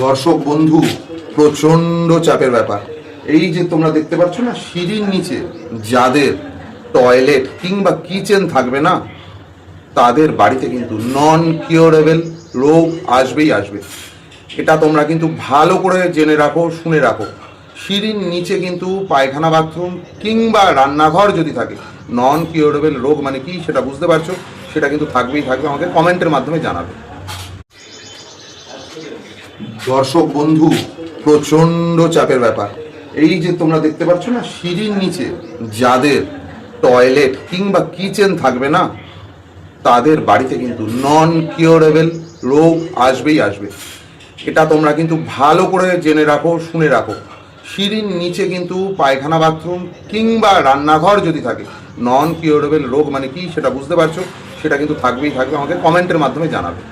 দর্শক বন্ধু, প্রচণ্ড চাপের ব্যাপার। এই যে তোমরা দেখতে পাচ্ছ না, সিঁড়ির নিচে যাদের টয়লেট কিংবা কিচেন থাকবে না, তাদের বাড়িতে কিন্তু নন কিওরেবল রোগ আসবেই আসবে। এটা তোমরা কিন্তু ভালো করে জেনে রাখো, শুনে রাখো। সিঁড়ির নিচে কিন্তু পায়খানা, বাথরুম কিংবা রান্নাঘর যদি থাকে, নন কিওরেবল রোগ মানে কি সেটা বুঝতে পারছো, সেটা কিন্তু থাকবেই থাকবে। আমাকে কমেন্টের মাধ্যমে জানাবে। দর্শক বন্ধু, প্রচণ্ড চাপের ব্যাপার। এই যে তোমরা দেখতে পাচ্ছ না, সিঁড়ির নিচে যাদের টয়লেট কিংবা কিচেন থাকবে না, তাদের বাড়িতে কিন্তু নন কিওরেবল রোগ আসবেই আসবে। এটা তোমরা কিন্তু ভালো করে জেনে রাখো, শুনে রাখো। সিঁড়ির নিচে কিন্তু পায়খানা, বাথরুম কিংবা রান্নাঘর যদি থাকে, নন কিওরেবল রোগ মানে কি সেটা বুঝতে পারছো, সেটা কিন্তু থাকবেই থাকবে। আমাকে কমেন্টের মাধ্যমে জানাবে।